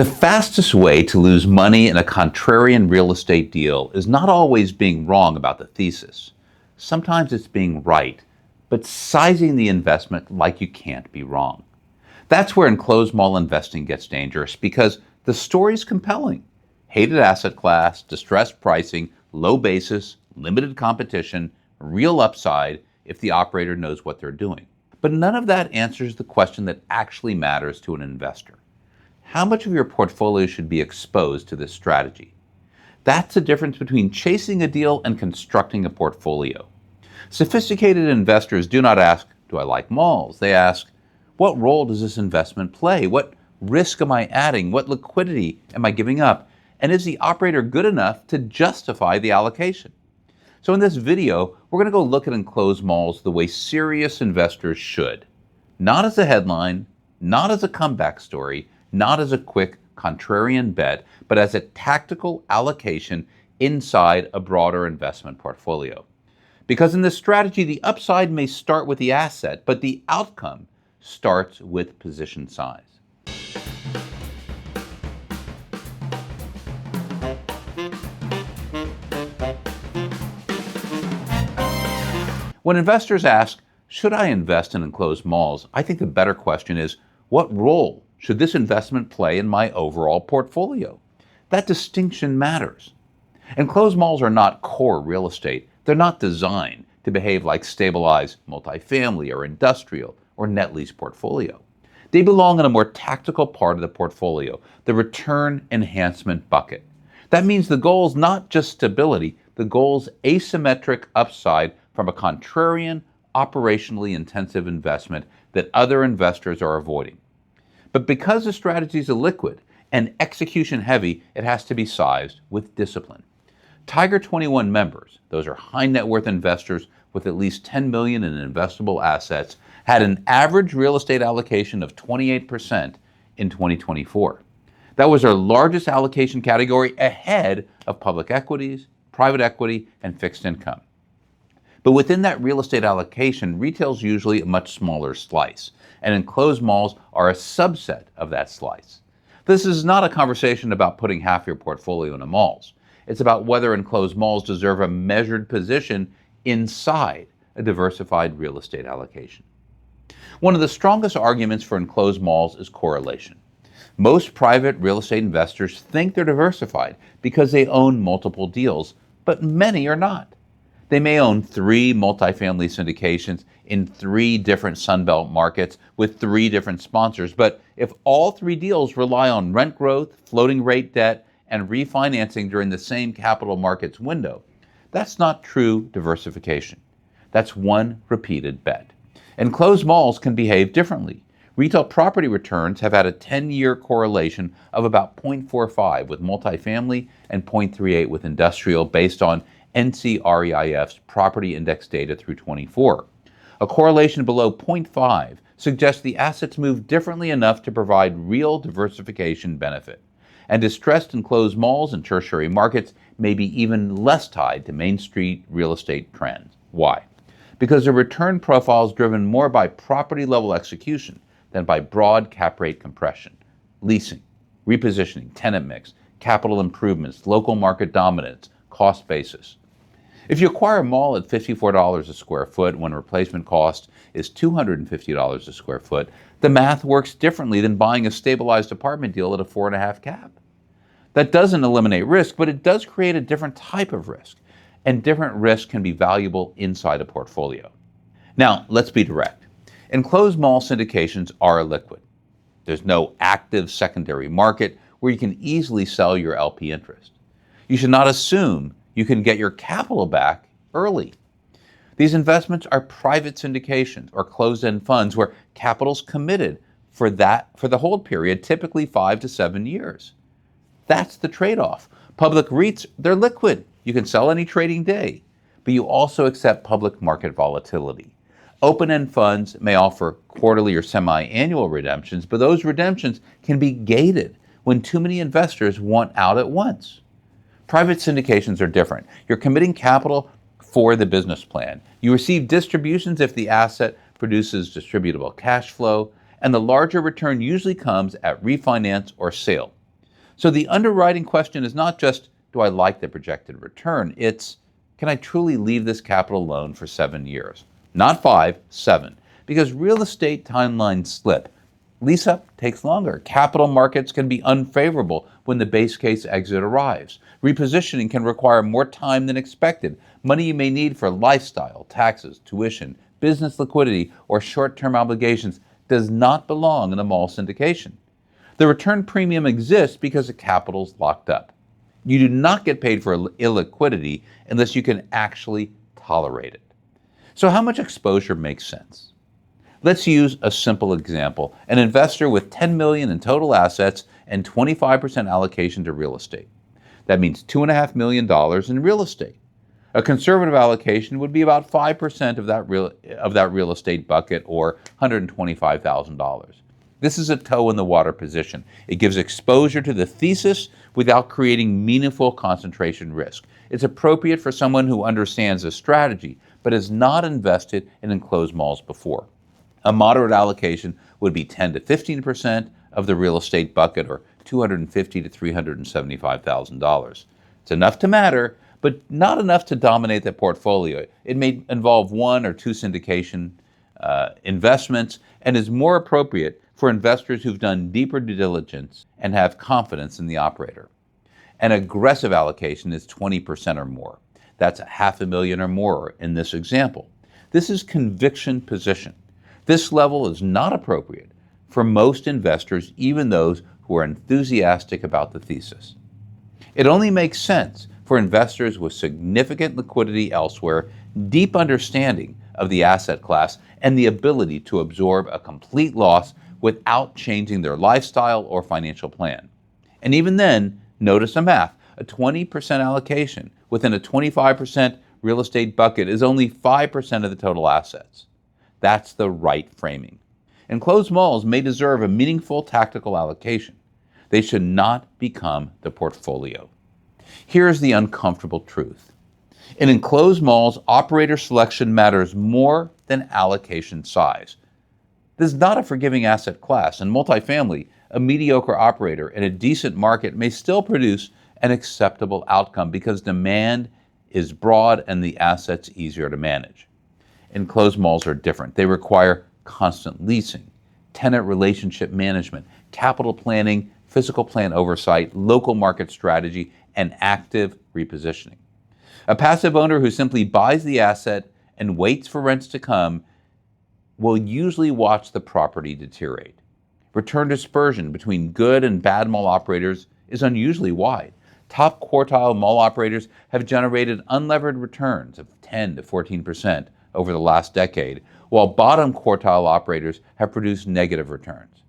The fastest way to lose money in a contrarian real estate deal is not always being wrong about the thesis. Sometimes it's being right, but sizing the investment like you can't be wrong. That's where enclosed mall investing gets dangerous because the story's compelling. Hated asset class, distressed pricing, low basis, limited competition, real upside if the operator knows what they're doing. But none of that answers the question that actually matters to an investor. How much of your portfolio should be exposed to this strategy? That's the difference between chasing a deal and constructing a portfolio. Sophisticated investors do not ask, do I like malls? They ask, what role does this investment play? What risk am I adding? What liquidity am I giving up? And is the operator good enough to justify the allocation? So in this video, we're going to go look at enclosed malls the way serious investors should. Not as a headline, not as a comeback story, not as a quick contrarian bet, but as a tactical allocation inside a broader investment portfolio. Because in this strategy, the upside may start with the asset, but the outcome starts with position size. When investors ask, should I invest in enclosed malls? I think the better question is, what role should this investment play in my overall portfolio? That distinction matters. Enclosed malls are not core real estate. They're not designed to behave like stabilized multifamily or industrial or net lease portfolio. They belong in a more tactical part of the portfolio, the return enhancement bucket. That means the goal is not just stability, the goal is asymmetric upside from a contrarian, operationally intensive investment that other investors are avoiding. But because the strategy is illiquid and execution heavy, it has to be sized with discipline. Tiger 21 members, those are high net worth investors with at least $10 million in investable assets, had an average real estate allocation of 28% in 2024. That was our largest allocation category ahead of public equities, private equity, and fixed income. But within that real estate allocation, retail is usually a much smaller slice, and enclosed malls are a subset of that slice. This is not a conversation about putting half your portfolio into malls. It's about whether enclosed malls deserve a measured position inside a diversified real estate allocation. One of the strongest arguments for enclosed malls is correlation. Most private real estate investors think they're diversified because they own multiple deals, but many are not. They may own 3 multifamily syndications in 3 different Sunbelt markets with 3 different sponsors. But if all 3 deals rely on rent growth, floating rate debt, and refinancing during the same capital markets window, that's not true diversification. That's one repeated bet. Enclosed malls can behave differently. Retail property returns have had a 10-year correlation of about 0.45 with multifamily and 0.38 with industrial based on NCREIF's property index data through 24. A correlation below 0.5 suggests the assets move differently enough to provide real diversification benefit. And distressed enclosed malls and tertiary markets may be even less tied to Main Street real estate trends. Why? Because the return profile is driven more by property level execution than by broad cap rate compression. Leasing, repositioning, tenant mix, capital improvements, local market dominance, cost basis. If you acquire a mall at $54 a square foot when replacement cost is $250 a square foot, the math works differently than buying a stabilized apartment deal at a 4.5 cap. That doesn't eliminate risk, but it does create a different type of risk, and different risk can be valuable inside a portfolio. Now, let's be direct. Enclosed mall syndications are illiquid. There's no active secondary market where you can easily sell your LP interest. You should not assume you can get your capital back early. These investments are private syndications or closed-end funds where capital's committed for the hold period, typically 5 to 7 years. That's the trade-off. Public REITs, they're liquid. You can sell any trading day, but you also accept public market volatility. Open-end funds may offer quarterly or semi-annual redemptions, but those redemptions can be gated when too many investors want out at once. Private syndications are different. You're committing capital for the business plan. You receive distributions if the asset produces distributable cash flow, and the larger return usually comes at refinance or sale. So the underwriting question is not just, do I like the projected return? It's, can I truly leave this capital alone for 7 years? Not 5, 7. Because real estate timelines slip. Lease up takes longer. Capital markets can be unfavorable when the base case exit arrives. Repositioning can require more time than expected. Money you may need for lifestyle, taxes, tuition, business liquidity, or short-term obligations does not belong in a mall syndication. The return premium exists because the capital is locked up. You do not get paid for illiquidity unless you can actually tolerate it. So how much exposure makes sense? Let's use a simple example. An investor with $10 million in total assets and 25% allocation to real estate. That means $2.5 million in real estate. A conservative allocation would be about 5% of that real estate bucket, or $125,000. This is a toe in the water position. It gives exposure to the thesis without creating meaningful concentration risk. It's appropriate for someone who understands the strategy but has not invested in enclosed malls before. A moderate allocation would be 10 to 15% of the real estate bucket, or $250,000 to $375,000. It's enough to matter, but not enough to dominate the portfolio. It may involve 1 or 2 syndication investments, and is more appropriate for investors who've done deeper due diligence and have confidence in the operator. An aggressive allocation is 20% or more. That's $500,000 or more in this example. This is conviction position. This level is not appropriate for most investors, even those who are enthusiastic about the thesis. It only makes sense for investors with significant liquidity elsewhere, deep understanding of the asset class, and the ability to absorb a complete loss without changing their lifestyle or financial plan. And even then, notice the math. A 20% allocation within a 25% real estate bucket is only 5% of the total assets. That's the right framing. Enclosed malls may deserve a meaningful tactical allocation. They should not become the portfolio. Here's the uncomfortable truth. In enclosed malls, operator selection matters more than allocation size. This is not a forgiving asset class. In multifamily, a mediocre operator in a decent market may still produce an acceptable outcome because demand is broad and the asset's easier to manage. Enclosed malls are different. They require constant leasing, tenant relationship management, capital planning, physical plan oversight, local market strategy, and active repositioning. A passive owner who simply buys the asset and waits for rents to come will usually watch the property deteriorate. Return dispersion between good and bad mall operators is unusually wide. Top quartile mall operators have generated unlevered returns of 10 to 14% over the last decade, while bottom quartile operators have produced negative returns.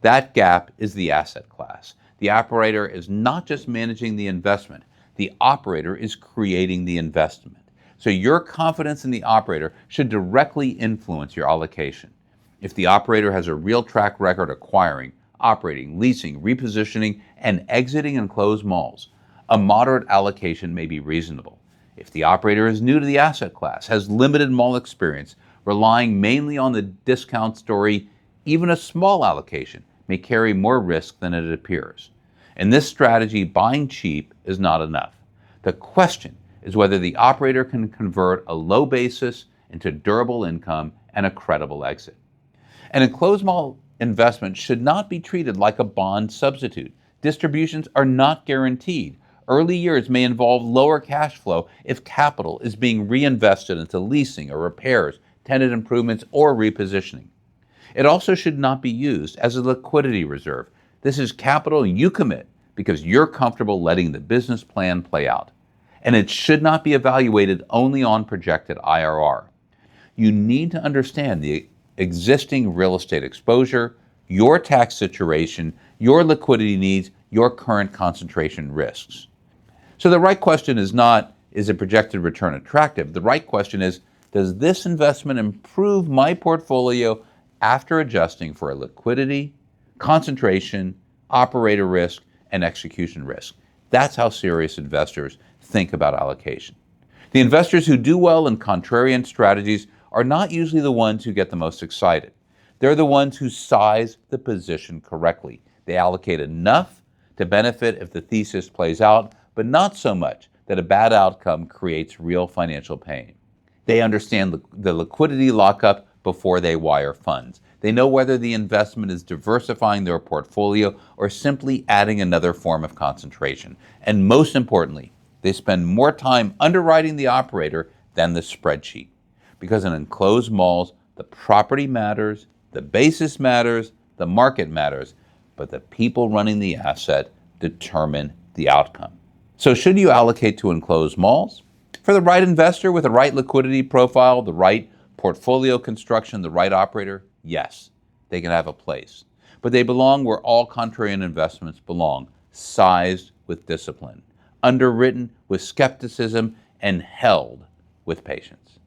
That gap is the asset class. The operator is not just managing the investment, the operator is creating the investment. So your confidence in the operator should directly influence your allocation. If the operator has a real track record acquiring, operating, leasing, repositioning, and exiting enclosed malls, a moderate allocation may be reasonable. If the operator is new to the asset class, has limited mall experience, relying mainly on the discount story, even a small allocation may carry more risk than it appears. In this strategy, buying cheap is not enough. The question is whether the operator can convert a low basis into durable income and a credible exit. An enclosed mall investment should not be treated like a bond substitute. Distributions are not guaranteed. Early years may involve lower cash flow if capital is being reinvested into leasing or repairs, tenant improvements, or repositioning. It also should not be used as a liquidity reserve. This is capital you commit because you're comfortable letting the business plan play out. And it should not be evaluated only on projected IRR. You need to understand the existing real estate exposure, your tax situation, your liquidity needs, your current concentration risks. So the right question is not, is a projected return attractive? The right question is, does this investment improve my portfolio after adjusting for liquidity, concentration, operator risk, and execution risk? That's how serious investors think about allocation. The investors who do well in contrarian strategies are not usually the ones who get the most excited. They're the ones who size the position correctly. They allocate enough to benefit if the thesis plays out, but not so much that a bad outcome creates real financial pain. They understand the liquidity lockup before they wire funds. They know whether the investment is diversifying their portfolio or simply adding another form of concentration. And most importantly, they spend more time underwriting the operator than the spreadsheet. Because in enclosed malls, the property matters, the basis matters, the market matters, but the people running the asset determine the outcome. So should you allocate to enclosed malls? For the right investor with the right liquidity profile, the right portfolio construction, the right operator, yes, they can have a place. But they belong where all contrarian investments belong, sized with discipline, underwritten with skepticism, and held with patience.